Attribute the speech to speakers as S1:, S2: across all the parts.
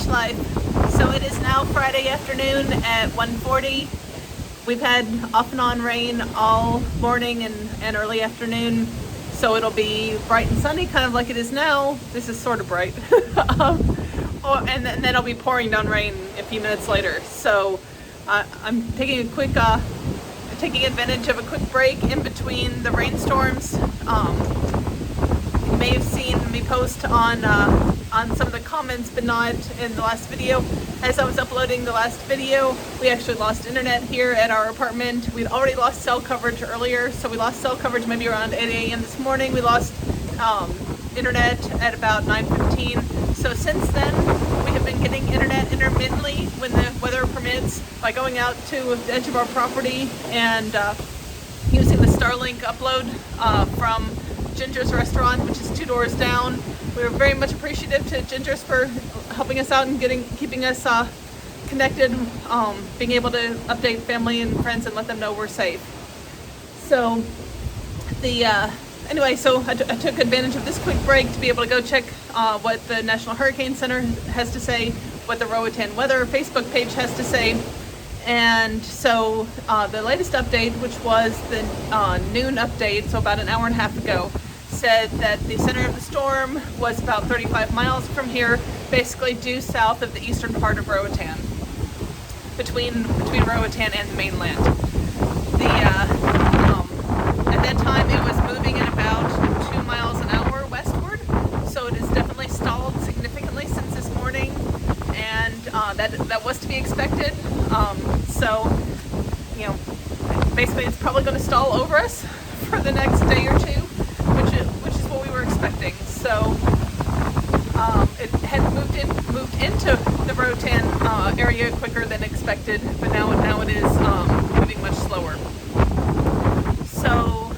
S1: Life. So it is now Friday afternoon at 1:40. We've had off and on rain all morning and early afternoon, so it'll be bright and sunny, kind of like it is now. This is sort of bright. And then it'll be pouring down rain a few minutes later. So I'm taking taking advantage of a quick break in between the rainstorms. You may have seen me post on some of the comments, but not in the last video. As I was uploading the last video, we actually lost internet here at our apartment. We'd already lost cell coverage earlier, so we lost cell coverage maybe around 8 a.m. this morning. We lost internet at about 9:15. So since then, we have been getting internet intermittently when the weather permits by going out to the edge of our property and using the Starlink upload from Ginger's restaurant, which is 2 doors down. We're very much appreciative to Ginger's for helping us out and keeping us connected, being able to update family and friends and let them know we're safe. So anyway, so I took advantage of this quick break to be able to go check what the National Hurricane Center has to say, what the Roatan Weather Facebook page has to say. And so the latest update, which was the noon update, so about an hour and a half ago, said that the center of the storm was about 35 miles from here, basically due south of the eastern part of Roatan, between Roatan and the mainland. At that time it was moving at about 2 miles an hour westward, so it has definitely stalled significantly since this morning, and that was to be expected. So, you know, basically it's probably going to stall over us for the next day or two, which is what we were expecting. So it had moved into the Roatan area quicker than expected, but now it is moving much slower. So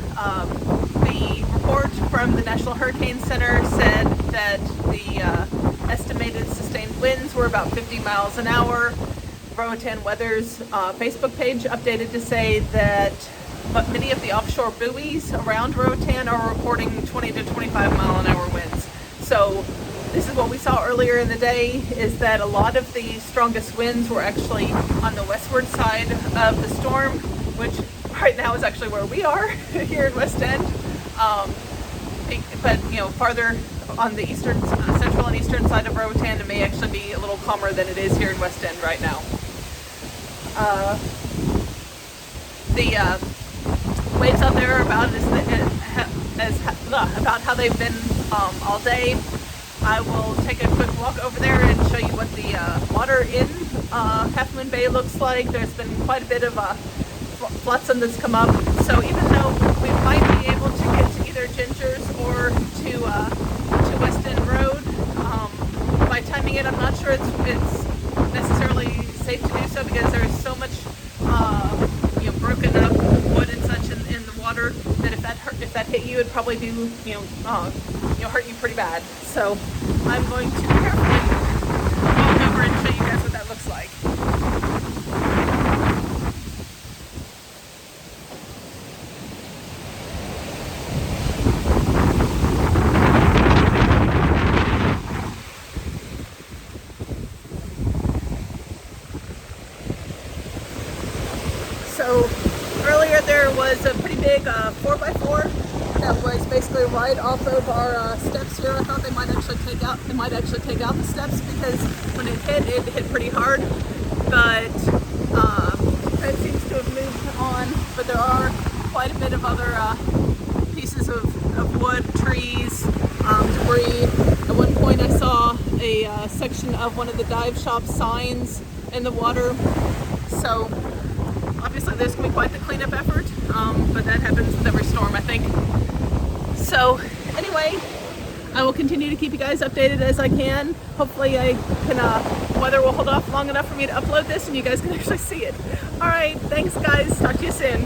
S1: the report from the National Hurricane Center said that the estimated sustained winds were about 50 miles an hour. Roatan Weather's Facebook page updated to say that many of the offshore buoys around Roatan are reporting 20 to 25 mile an hour winds. So this is what we saw earlier in the day, is that a lot of the strongest winds were actually on the westward side of the storm, which right now is actually where we are here in West End. But you know, farther on the central and eastern side of Roatan, it may actually be a little calmer than it is here in West End right now. The waves out there are about about how they've been all day. I will take a quick walk over there and show you what the water in Half Moon Bay looks like. There's been quite a bit of flotsam that's come up, so even though we might be able to get to either Ginger's or to West End Road, by timing it, I'm not sure it's necessarily safe to do so, because there is so much broken up wood and such in the water that if that hit you, it'd probably do hurt you pretty bad. So I'm going to carefully walk over and show you guys what that looks like. So earlier there was a pretty big 4x4 that was basically right off of our steps here. I thought they might actually take out the steps, because when it hit pretty hard. But that seems to have moved on. But there are quite a bit of other pieces of wood, trees, debris. At one point I saw a section of one of the dive shop signs in the water. So obviously there's going to be quite the cleanup effort, but that happens with every storm, I think. So anyway, I will continue to keep you guys updated as I can. Hopefully weather will hold off long enough for me to upload this and you guys can actually see it. Alright, thanks guys, talk to you soon.